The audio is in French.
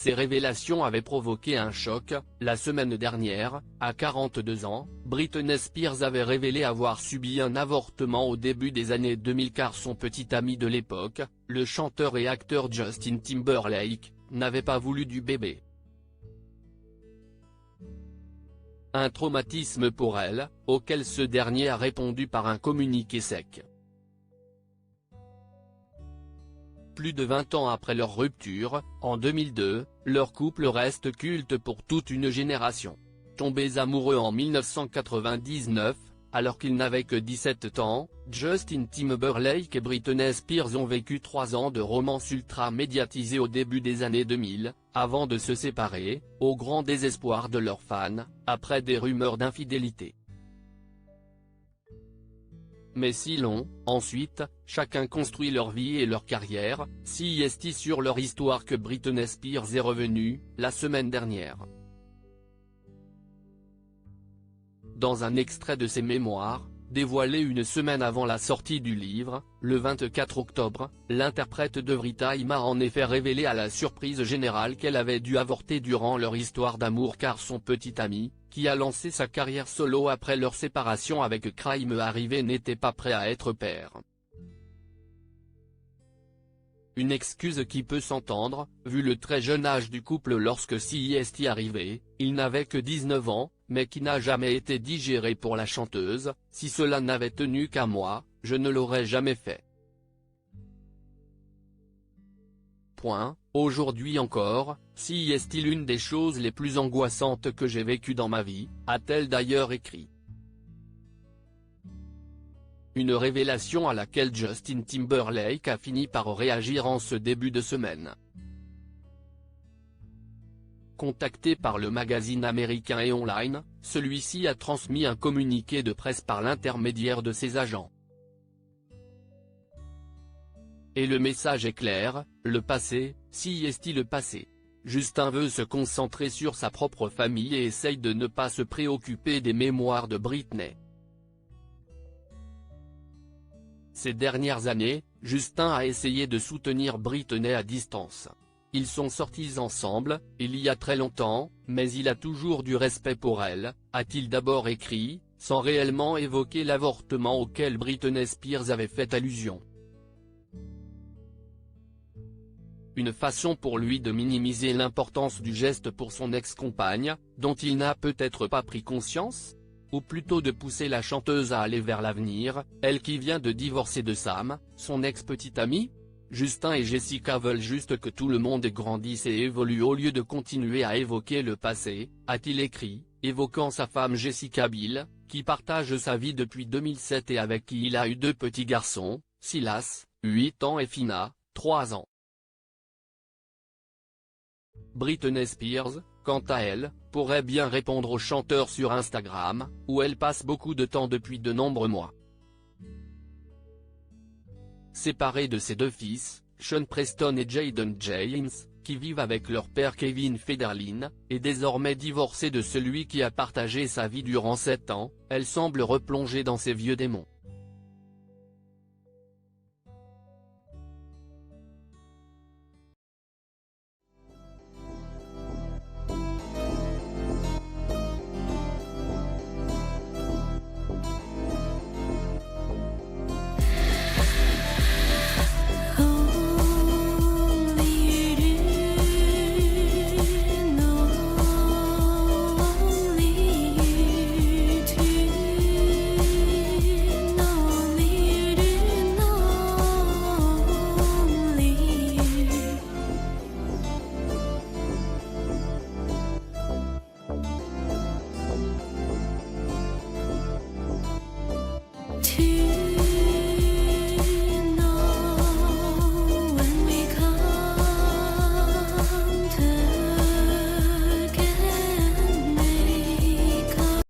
Ces révélations avaient provoqué un choc. La semaine dernière, à 42 ans, Britney Spears avait révélé avoir subi un avortement au début des années 2000 car son petit ami de l'époque, le chanteur et acteur Justin Timberlake, n'avait pas voulu du bébé. Un traumatisme pour elle, auquel ce dernier a répondu par un communiqué sec. Plus de 20 ans après leur rupture, en 2002, leur couple reste culte pour toute une génération. Tombés amoureux en 1999, alors qu'ils n'avaient que 17 ans, Justin Timberlake et Britney Spears ont vécu 3 ans de romance ultra médiatisée au début des années 2000, avant de se séparer, au grand désespoir de leurs fans, après des rumeurs d'infidélité. Mais si long, ensuite, chacun construit leur vie et leur carrière, si est sur leur histoire que Britney Spears est revenue, la semaine dernière. Dans un extrait de ses mémoires, dévoilé une semaine avant la sortie du livre, le 24 octobre, l'interprète d'Every Time a en effet révélé à la surprise générale qu'elle avait dû avorter durant leur histoire d'amour car son petit ami, qui a lancé sa carrière solo après leur séparation avec Crime arrivé n'était pas prêt à être père. Une excuse qui peut s'entendre, vu le très jeune âge du couple lorsque CEST arrivait, il n'avait que 19 ans, mais qui n'a jamais été digérée pour la chanteuse. Si cela n'avait tenu qu'à moi, je ne l'aurais jamais fait. Aujourd'hui encore, CEST l'une des choses les plus angoissantes que j'ai vécues dans ma vie, a-t-elle d'ailleurs écrit. Une révélation à laquelle Justin Timberlake a fini par réagir en ce début de semaine. Contacté par le magazine américain et online, celui-ci a transmis un communiqué de presse par l'intermédiaire de ses agents. Et le message est clair, le passé, CEST le passé. Justin veut se concentrer sur sa propre famille et essaye de ne pas se préoccuper des mémoires de Britney. Ces dernières années, Justin a essayé de soutenir Britney à distance. Ils sont sortis ensemble, il y a très longtemps, mais il a toujours du respect pour elle, a-t-il d'abord écrit, sans réellement évoquer l'avortement auquel Britney Spears avait fait allusion. Une façon pour lui de minimiser l'importance du geste pour son ex-compagne, dont il n'a peut-être pas pris conscience ? Ou plutôt de pousser la chanteuse à aller vers l'avenir, elle qui vient de divorcer de Sam, son ex-petit ami ? Justin et Jessica veulent juste que tout le monde grandisse et évolue au lieu de continuer à évoquer le passé, a-t-il écrit, évoquant sa femme Jessica Biel, qui partage sa vie depuis 2007 et avec qui il a eu 2 petits garçons, Silas, 8 ans et Fina, 3 ans. Britney Spears, quant à elle, pourrait bien répondre au chanteur sur Instagram, où elle passe beaucoup de temps depuis de nombreux mois. Séparée de ses 2 fils, Sean Preston et Jayden James, qui vivent avec leur père Kevin Federline, et désormais divorcée de celui qui a partagé sa vie durant 7 ans, elle semble replonger dans ses vieux démons.